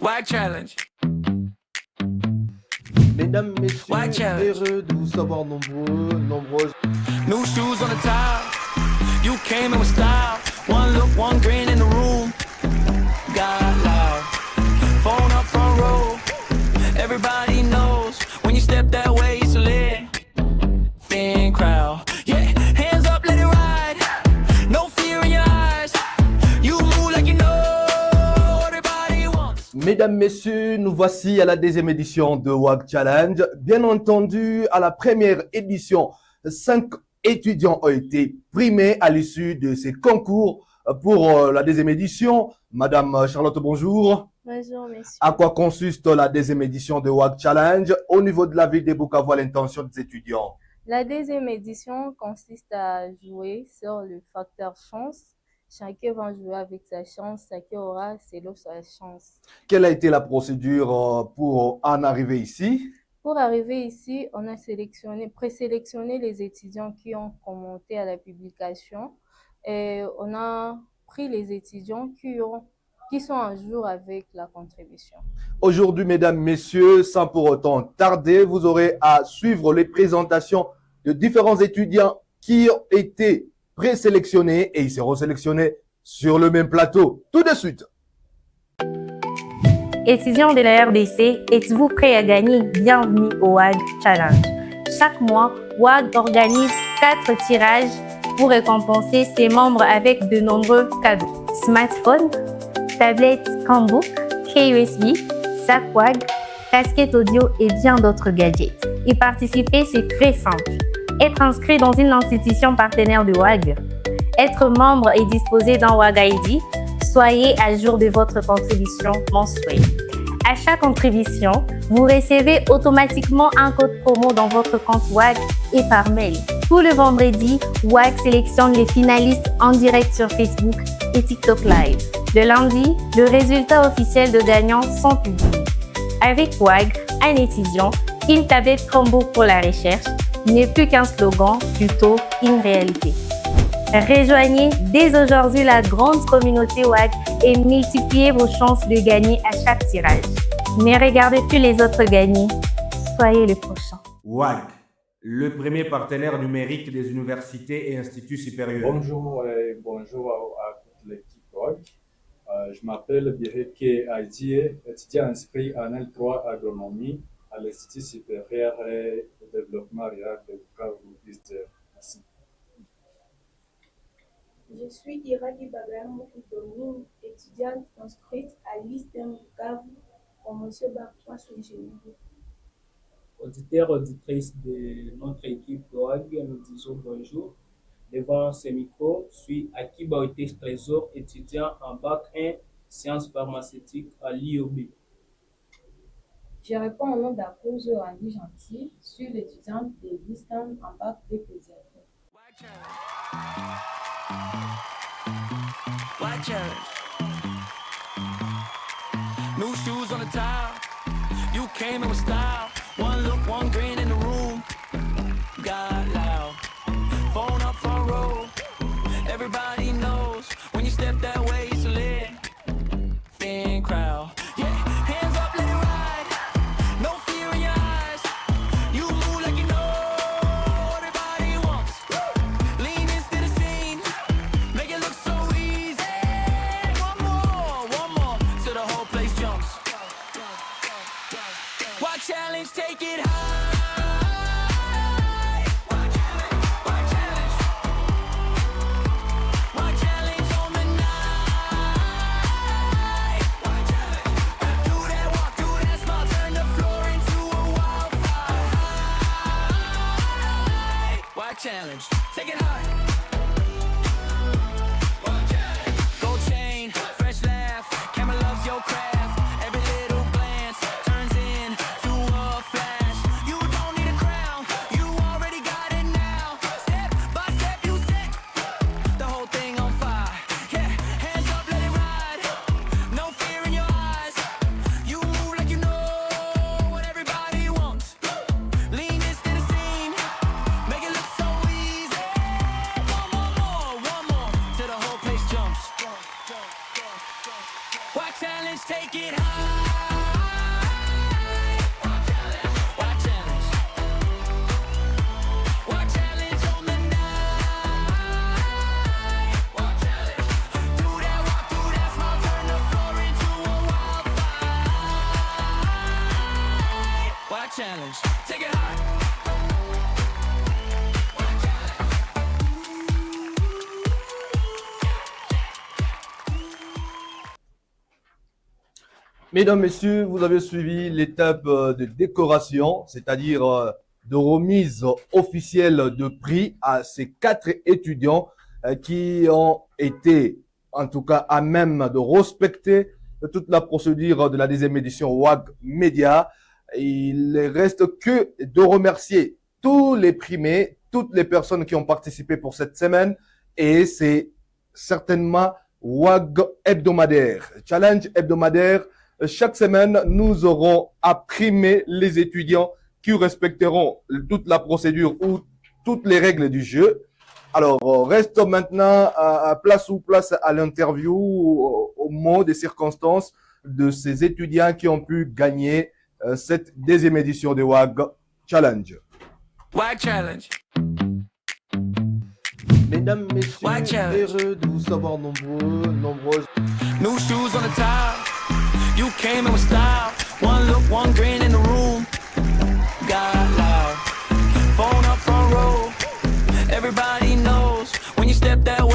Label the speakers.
Speaker 1: WAG challenge.
Speaker 2: Mesdames, messieurs,
Speaker 1: WAG challenge.
Speaker 2: heureux de vous savoir nombreuses.
Speaker 1: New shoes on the top. You came in with style. One look, one grin in the room. Got loud. Phone up front row. Everybody knows when you step that way, it's lit. Thin crowd. Yeah, hands up, let it ride. No fear in your eyes. You move like you know everybody wants.
Speaker 2: Mesdames, messieurs, nous voici à la deuxième édition de WAG Challenge. Bien entendu, à la première édition, 5 étudiants ont été primés à l'issue de ces concours pour la deuxième édition. Madame Charlotte, bonjour.
Speaker 3: Bonjour, messieurs.
Speaker 2: À quoi consiste la deuxième édition de WAG Challenge au niveau de la ville de Bukavu à l'intention des étudiants?
Speaker 3: La deuxième édition consiste à jouer sur le facteur chance. Chacun va jouer avec sa chance, chacun aura selon sa chance.
Speaker 2: Quelle a été la procédure pour en arriver ici?
Speaker 3: Pour arriver ici, on a présélectionné les étudiants qui ont commenté à la publication et on a pris les étudiants qui sont en jour avec la contribution.
Speaker 2: Aujourd'hui, mesdames, messieurs, sans pour autant tarder, vous aurez à suivre les présentations de différents étudiants qui ont été présélectionnés et ils seront sélectionnés sur le même plateau. Tout de suite.
Speaker 4: Étudiants de la RDC, êtes-vous prêts à gagner? Bienvenue au WAG Challenge. Chaque mois, WAG organise 4 tirages pour récompenser ses membres avec de nombreux cadeaux. Smartphone, tablette Chromebook, clé USB, sac WAG, casquette audio et bien d'autres gadgets. Y participer, c'est très simple. Être inscrit dans une institution partenaire de WAG, être membre et disposer d'un WAG ID, soyez à jour de votre contribution mensuelle. À chaque contribution, vous recevez automatiquement un code promo dans votre compte WAG et par mail. Tout le vendredi, WAG sélectionne les finalistes en direct sur Facebook et TikTok Live. Le lundi, le résultat officiel de gagnants sont publiés. Avec WAG, un étudiant, une tablette Chromebook pour la recherche n'est plus qu'un slogan, plutôt une réalité. Rejoignez dès aujourd'hui la grande communauté WAG et multipliez vos chances de gagner à chaque tirage. Ne regardez plus les autres gagner, soyez le prochain.
Speaker 5: WAG, le premier partenaire numérique des universités et instituts supérieurs.
Speaker 6: Bonjour et bonjour à toute l'équipe WAG. Je m'appelle Bireke Aïdie, étudiant inscrit en L3 agronomie à l'Institut supérieur de développement rural de Bukavu. Merci.
Speaker 7: Je suis Iradi Bagram Idomine, étudiante inscrite à l'ISTEM Bukavu, promotion Bac 3 sur génie.
Speaker 8: Auditeurs, auditrices de notre équipe WAG, nous disons bonjour. Devant ce micro, je suis Akiba Otesh Trésor, étudiant en Bac 1 sciences pharmaceutiques à l'IOB.
Speaker 9: Je réponds au nom d'Akozo Andy Gentil, je suis l'étudiante de l'ISTEM en Bac 2 pédiatrie.
Speaker 1: WAG challenge. New shoes on the top. You came in with style. One look, one grin in the room. Got loud. Phone up front row. Everybody knows when you step that way, it's lit. Thin crowd. Yeah, hands up, let it ride. No fear in your eyes. You move like you know everybody wants. Lean into the scene. Make it look so easy. One more, till the whole place jumps. WAG challenge, take it high. WAG challenge. WAG challenge on the night. WAG challenge. Do that walk, do that smile, turn the floor into a wildfire. WAG challenge, take it high. Gold chain, fresh laugh, camera loves your craft. Every little glance turns into a flash.
Speaker 2: Mesdames, Messieurs, vous avez suivi l'étape de décoration, c'est-à-dire de remise officielle de prix à ces 4 étudiants qui ont été, en tout cas, à même de respecter toute la procédure de la 10e édition WAG Media. Il ne reste que de remercier tous les primés, toutes les personnes qui ont participé pour cette semaine, et c'est certainement WAG hebdomadaire, challenge hebdomadaire. Chaque semaine, nous aurons à primer les étudiants qui respecteront toute la procédure ou toutes les règles du jeu. Alors, reste maintenant à place à l'interview, au mot des circonstances de ces étudiants qui ont pu gagner cette 10e édition de WAG Challenge.
Speaker 1: WAG Challenge.
Speaker 2: Mesdames, Messieurs,
Speaker 1: WAG Challenge.
Speaker 2: heureux de vous savoir nombreuses.
Speaker 1: New shoes on the tile. You came in with style. One look, one grin in the room. Got loud. Phone up front row. Everybody knows when you step that way.